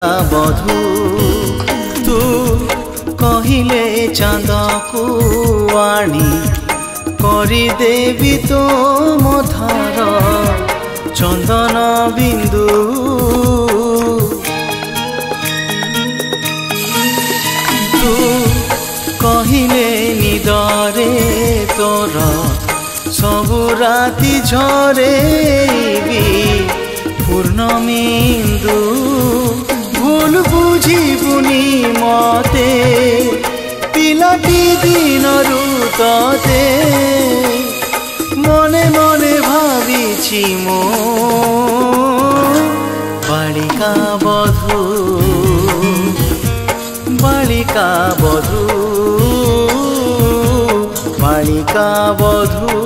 बधू तू कहिले चांद को आनी करदेवी तो मधर चंदन बिंदु तू कहिले निदरे तोर सबु राति झरे पूर्णमिंदु भूल बुझीबुनी मते पिलाटी दिन तते मने मने भाविछि मो बालिका बधू बालिका बधू बालिका बधू।